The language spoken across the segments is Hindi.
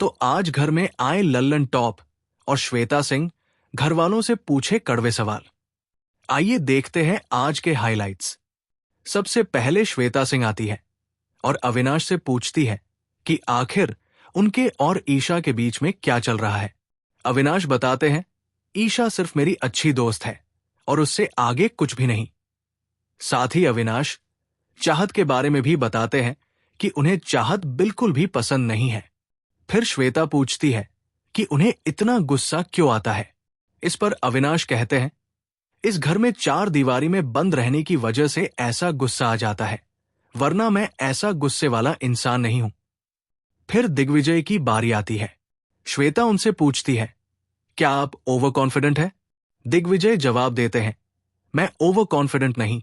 तो आज घर में आए लल्लन टॉप और श्वेता सिंह घर वालों से पूछे कड़वे सवाल। आइए देखते हैं आज के हाइलाइट्स। सबसे पहले श्वेता सिंह आती है और अविनाश से पूछती है कि आखिर उनके और ईशा के बीच में क्या चल रहा है। अविनाश बताते हैं, ईशा सिर्फ मेरी अच्छी दोस्त है और उससे आगे कुछ भी नहीं। साथ ही अविनाश चाहत के बारे में भी बताते हैं कि उन्हें चाहत बिल्कुल भी पसंद नहीं है। फिर श्वेता पूछती है कि उन्हें इतना गुस्सा क्यों आता है। इस पर अविनाश कहते हैं, इस घर में 4 दीवारी में बंद रहने की वजह से ऐसा गुस्सा आ जाता है, वरना मैं ऐसा गुस्से वाला इंसान नहीं हूं। फिर दिग्विजय की बारी आती है। श्वेता उनसे पूछती है, क्या आप ओवर कॉन्फिडेंट हैं? दिग्विजय जवाब देते हैं, मैं ओवर कॉन्फिडेंट नहीं,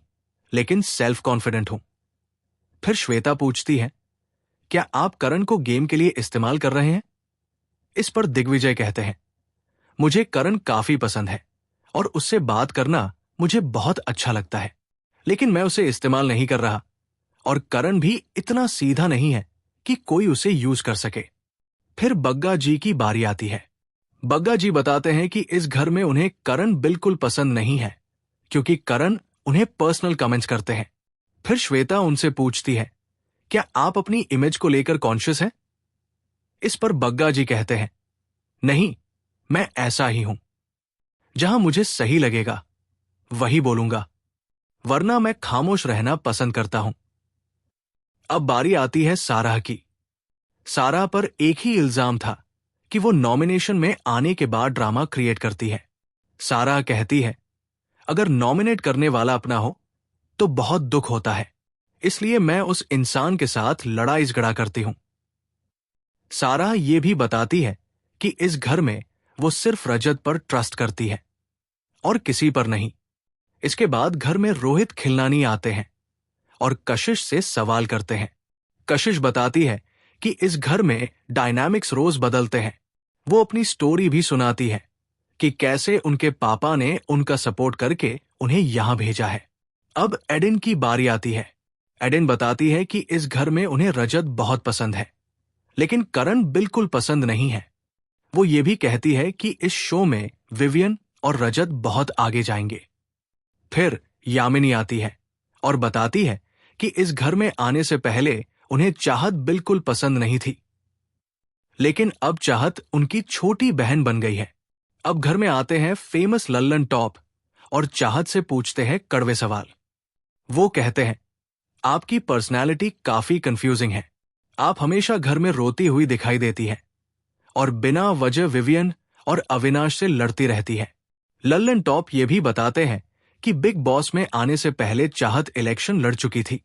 लेकिन सेल्फ कॉन्फिडेंट हूं। फिर श्वेता पूछती है, क्या आप करण को गेम के लिए इस्तेमाल कर रहे हैं? इस पर दिग्विजय कहते हैं, मुझे करण काफी पसंद है और उससे बात करना मुझे बहुत अच्छा लगता है, लेकिन मैं उसे इस्तेमाल नहीं कर रहा और करण भी इतना सीधा नहीं है कि कोई उसे यूज कर सके। फिर बग्गा जी की बारी आती है। बग्गा जी बताते हैं कि इस घर में उन्हें करण बिल्कुल पसंद नहीं है क्योंकि करण उन्हें पर्सनल कमेंट्स करते हैं। फिर श्वेता उनसे पूछती है, क्या आप अपनी इमेज को लेकर कॉन्शियस हैं? इस पर बग्गा जी कहते हैं, नहीं, मैं ऐसा ही हूं। जहां मुझे सही लगेगा वही बोलूंगा, वरना मैं खामोश रहना पसंद करता हूं। अब बारी आती है साराह की। साराह पर एक ही इल्जाम था कि वो नॉमिनेशन में आने के बाद ड्रामा क्रिएट करती है। साराह कहती है, अगर नॉमिनेट करने वाला अपना हो तो बहुत दुख होता है, इसलिए मैं उस इंसान के साथ लड़ाई झगड़ा करती हूं। साराह ये भी बताती है कि इस घर में वो सिर्फ रजत पर ट्रस्ट करती है और किसी पर नहीं। इसके बाद घर में रोहित खिलनानी आते हैं और कशिश से सवाल करते हैं। कशिश बताती है कि इस घर में डायनामिक्स रोज बदलते हैं। वो अपनी स्टोरी भी सुनाती है कि कैसे उनके पापा ने उनका सपोर्ट करके उन्हें यहां भेजा है। अब एडिन की बारी आती है। एडिन बताती है कि इस घर में उन्हें रजत बहुत पसंद है, लेकिन करण बिल्कुल पसंद नहीं है। वो ये भी कहती है कि इस शो में विवियन और रजत बहुत आगे जाएंगे। फिर यामिनी आती है और बताती है कि इस घर में आने से पहले उन्हें चाहत बिल्कुल पसंद नहीं थी, लेकिन अब चाहत उनकी छोटी बहन बन गई है। अब घर में आते हैं फेमस लल्लन टॉप और चाहत से पूछते हैं कड़वे सवाल। वो कहते हैं, आपकी पर्सनैलिटी काफी कंफ्यूजिंग है। आप हमेशा घर में रोती हुई दिखाई देती है और बिना वजह विवियन और अविनाश से लड़ती रहती है। लल्लन टॉप ये भी बताते हैं कि बिग बॉस में आने से पहले चाहत इलेक्शन लड़ चुकी थी,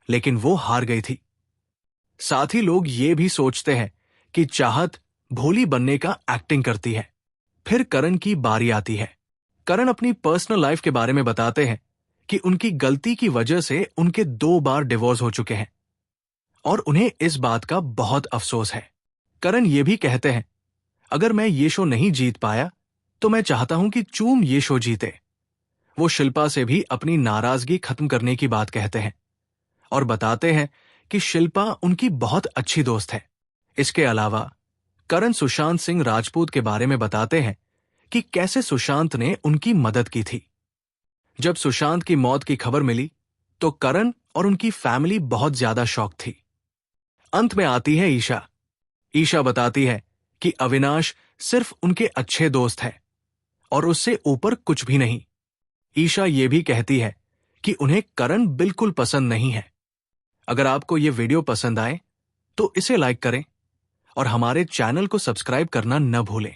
लेकिन वो हार गई थी। साथ ही लोग ये भी सोचते हैं कि चाहत भोली बनने का एक्टिंग करती है। फिर करण की बारी आती है। करण अपनी पर्सनल लाइफ के बारे में बताते हैं कि उनकी गलती की वजह से उनके 2 बार डिवोर्स हो चुके हैं और उन्हें इस बात का बहुत अफसोस है। करण ये भी कहते हैं, अगर मैं ये शो नहीं जीत पाया तो मैं चाहता हूं कि चूम ये शो जीते। वो शिल्पा से भी अपनी नाराजगी खत्म करने की बात कहते हैं और बताते हैं कि शिल्पा उनकी बहुत अच्छी दोस्त है। इसके अलावा करण सुशांत सिंह राजपूत के बारे में बताते हैं कि कैसे सुशांत ने उनकी मदद की थी। जब सुशांत की मौत की खबर मिली तो करण और उनकी फैमिली बहुत ज्यादा शॉक थी। अंत में आती है ईशा। ईशा बताती है कि अविनाश सिर्फ उनके अच्छे दोस्त है और उससे ऊपर कुछ भी नहीं। ईशा ये भी कहती है कि उन्हें करण बिल्कुल पसंद नहीं है। अगर आपको ये वीडियो पसंद आए तो इसे लाइक करें और हमारे चैनल को सब्सक्राइब करना न भूलें।